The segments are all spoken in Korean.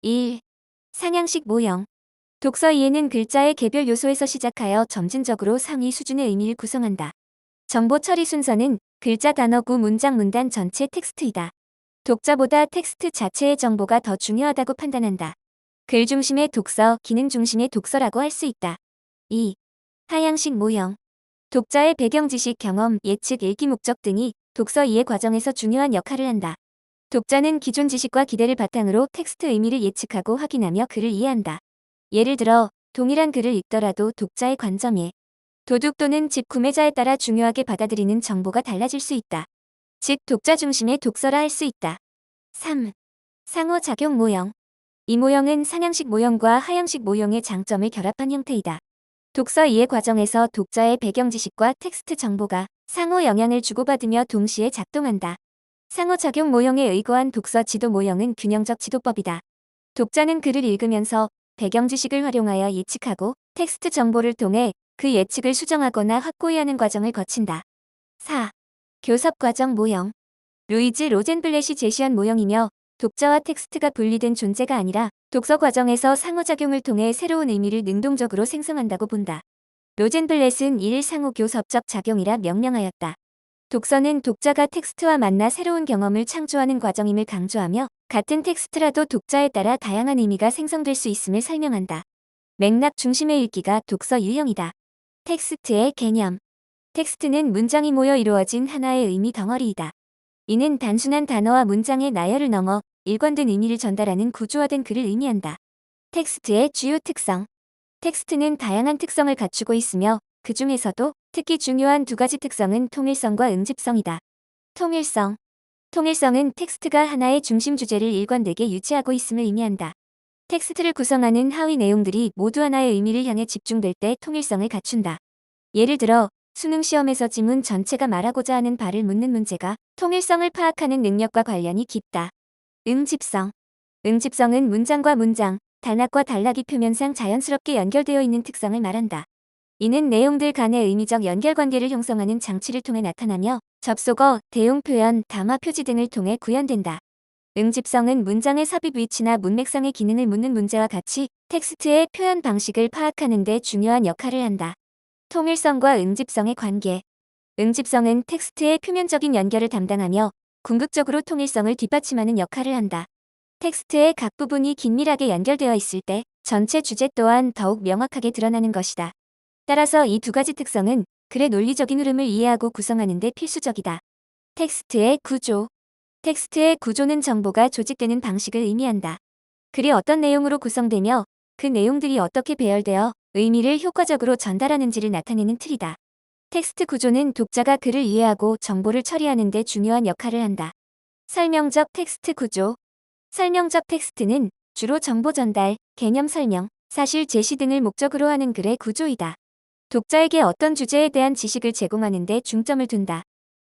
1. 상향식 모형. 독서 이해는 글자의 개별 요소에서 시작하여 점진적으로 상위 수준의 의미를 구성한다. 정보 처리 순서는 글자 단어구 문장 문단 전체 텍스트이다. 독자보다 텍스트 자체의 정보가 더 중요하다고 판단한다. 글 중심의 독서, 기능 중심의 독서라고 할 수 있다. 2. 하향식 모형. 독자의 배경 지식, 경험, 예측, 읽기 목적 등이 독서 이해 과정에서 중요한 역할을 한다. 독자는 기존 지식과 기대를 바탕으로 텍스트 의미를 예측하고 확인하며 글을 이해한다. 예를 들어 동일한 글을 읽더라도 독자의 관점에 도둑 또는 집 구매자에 따라 중요하게 받아들이는 정보가 달라질 수 있다. 즉 독자 중심의 독서라 할 수 있다. 3. 상호작용 모형. 이 모형은 상향식 모형과 하향식 모형의 장점을 결합한 형태이다. 독서 이해 과정에서 독자의 배경 지식과 텍스트 정보가 상호 영향을 주고받으며 동시에 작동한다. 상호작용 모형에 의거한 독서 지도 모형은 균형적 지도법이다. 독자는 글을 읽으면서 배경 지식을 활용하여 예측하고 텍스트 정보를 통해 그 예측을 수정하거나 확고히 하는 과정을 거친다. 4. 교섭 과정 모형. 루이즈 로젠블렛이 제시한 모형이며 독자와 텍스트가 분리된 존재가 아니라 독서 과정에서 상호작용을 통해 새로운 의미를 능동적으로 생성한다고 본다. 로젠블렛은 이를 상호교섭적 작용이라 명명하였다. 독서는 독자가 텍스트와 만나 새로운 경험을 창조하는 과정임을 강조하며 같은 텍스트라도 독자에 따라 다양한 의미가 생성될 수 있음을 설명한다. 맥락 중심의 읽기가 독서 유형이다. 텍스트의 개념. 텍스트는 문장이 모여 이루어진 하나의 의미 덩어리이다. 이는 단순한 단어와 문장의 나열을 넘어 일관된 의미를 전달하는 구조화된 글을 의미한다. 텍스트의 주요 특성. 텍스트는 다양한 특성을 갖추고 있으며 그 중에서도 특히 중요한 두 가지 특성은 통일성과 응집성이다. 통일성. 통일성은 텍스트가 하나의 중심 주제를 일관되게 유지하고 있음을 의미한다. 텍스트를 구성하는 하위 내용들이 모두 하나의 의미를 향해 집중될 때 통일성을 갖춘다. 예를 들어 수능 시험에서 지문 전체가 말하고자 하는 바를 묻는 문제가 통일성을 파악하는 능력과 관련이 깊다. 응집성. 응집성은 문장과 문장, 단락과 단락이 표면상 자연스럽게 연결되어 있는 특성을 말한다. 이는 내용들 간의 의미적 연결관계를 형성하는 장치를 통해 나타나며 접속어, 대용 표현, 담화 표지 등을 통해 구현된다. 응집성은 문장의 삽입 위치나 문맥상의 기능을 묻는 문제와 같이 텍스트의 표현 방식을 파악하는 데 중요한 역할을 한다. 통일성과 응집성의 관계. 응집성은 텍스트의 표면적인 연결을 담당하며 궁극적으로 통일성을 뒷받침하는 역할을 한다. 텍스트의 각 부분이 긴밀하게 연결되어 있을 때 전체 주제 또한 더욱 명확하게 드러나는 것이다. 따라서 이 두 가지 특성은 글의 논리적인 흐름을 이해하고 구성하는 데 필수적이다. 텍스트의 구조. 텍스트의 구조는 정보가 조직되는 방식을 의미한다. 글이 어떤 내용으로 구성되며 그 내용들이 어떻게 배열되어 의미를 효과적으로 전달하는지를 나타내는 틀이다. 텍스트 구조는 독자가 글을 이해하고 정보를 처리하는 데 중요한 역할을 한다. 설명적 텍스트 구조. 설명적 텍스트는 주로 정보 전달, 개념 설명, 사실 제시 등을 목적으로 하는 글의 구조이다. 독자에게 어떤 주제에 대한 지식을 제공하는 데 중점을 둔다.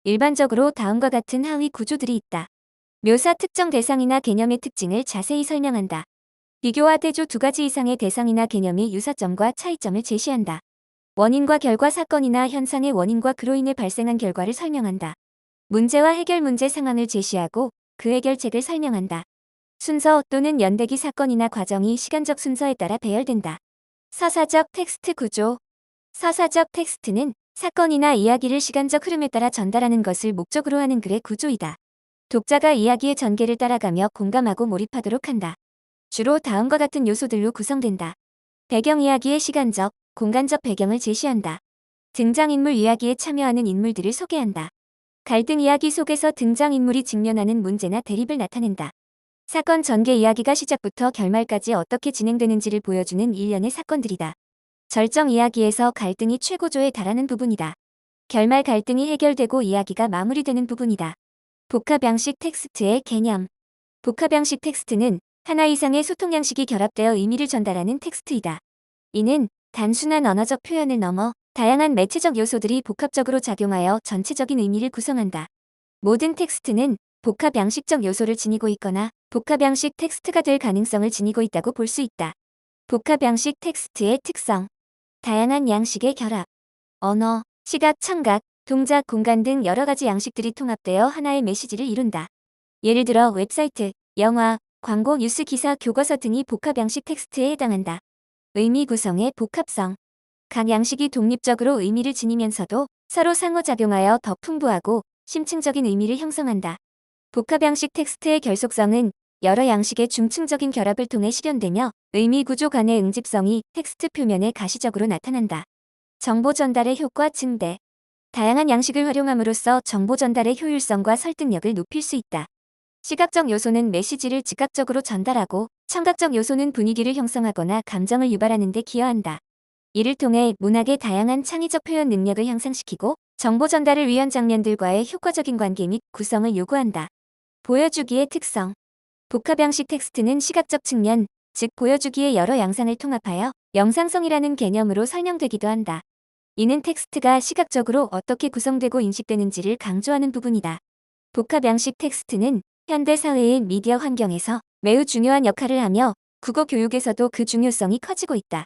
일반적으로 다음과 같은 하위 구조들이 있다. 묘사 특정 대상이나 개념의 특징을 자세히 설명한다. 비교와 대조 두 가지 이상의 대상이나 개념의 유사점과 차이점을 제시한다. 원인과 결과 사건이나 현상의 원인과 그로 인해 발생한 결과를 설명한다. 문제와 해결 문제 상황을 제시하고 그 해결책을 설명한다. 순서 또는 연대기 사건이나 과정이 시간적 순서에 따라 배열된다. 서사적 텍스트 구조. 서사적 텍스트는 사건이나 이야기를 시간적 흐름에 따라 전달하는 것을 목적으로 하는 글의 구조이다. 독자가 이야기의 전개를 따라가며 공감하고 몰입하도록 한다. 주로 다음과 같은 요소들로 구성된다. 배경 이야기의 시간적, 공간적 배경을 제시한다. 등장인물 이야기에 참여하는 인물들을 소개한다. 갈등 이야기 속에서 등장인물이 직면하는 문제나 대립을 나타낸다. 사건 전개 이야기가 시작부터 결말까지 어떻게 진행되는지를 보여주는 일련의 사건들이다. 절정 이야기에서 갈등이 최고조에 달하는 부분이다. 결말 갈등이 해결되고 이야기가 마무리되는 부분이다. 복합양식 텍스트의 개념. 복합양식 텍스트는 하나 이상의 소통 양식이 결합되어 의미를 전달하는 텍스트이다. 이는 단순한 언어적 표현을 넘어 다양한 매체적 요소들이 복합적으로 작용하여 전체적인 의미를 구성한다. 모든 텍스트는 복합양식적 요소를 지니고 있거나 복합양식 텍스트가 될 가능성을 지니고 있다고 볼 수 있다. 복합양식 텍스트의 특성. 다양한 양식의 결합. 언어, 시각, 청각, 동작, 공간 등 여러 가지 양식들이 통합되어 하나의 메시지를 이룬다. 예를 들어 웹사이트, 영화, 광고, 뉴스 기사, 교과서 등이 복합 양식 텍스트에 해당한다. 의미 구성의 복합성. 각 양식이 독립적으로 의미를 지니면서도 서로 상호작용하여 더 풍부하고 심층적인 의미를 형성한다. 복합 양식 텍스트의 결속성은 여러 양식의 중층적인 결합을 통해 실현되며 의미 구조 간의 응집성이 텍스트 표면에 가시적으로 나타난다. 정보 전달의 효과 증대. 다양한 양식을 활용함으로써 정보 전달의 효율성과 설득력을 높일 수 있다. 시각적 요소는 메시지를 즉각적으로 전달하고, 청각적 요소는 분위기를 형성하거나 감정을 유발하는 데 기여한다. 이를 통해 문학의 다양한 창의적 표현 능력을 향상시키고 정보 전달을 위한 장면들과의 효과적인 관계 및 구성을 요구한다. 보여주기의 특성. 복합 양식 텍스트는 시각적 측면, 즉 보여주기의 여러 양상을 통합하여 영상성이라는 개념으로 설명되기도 한다. 이는 텍스트가 시각적으로 어떻게 구성되고 인식되는지를 강조하는 부분이다. 복합 양식 텍스트는 현대 사회의 미디어 환경에서 매우 중요한 역할을 하며 국어 교육에서도 그 중요성이 커지고 있다.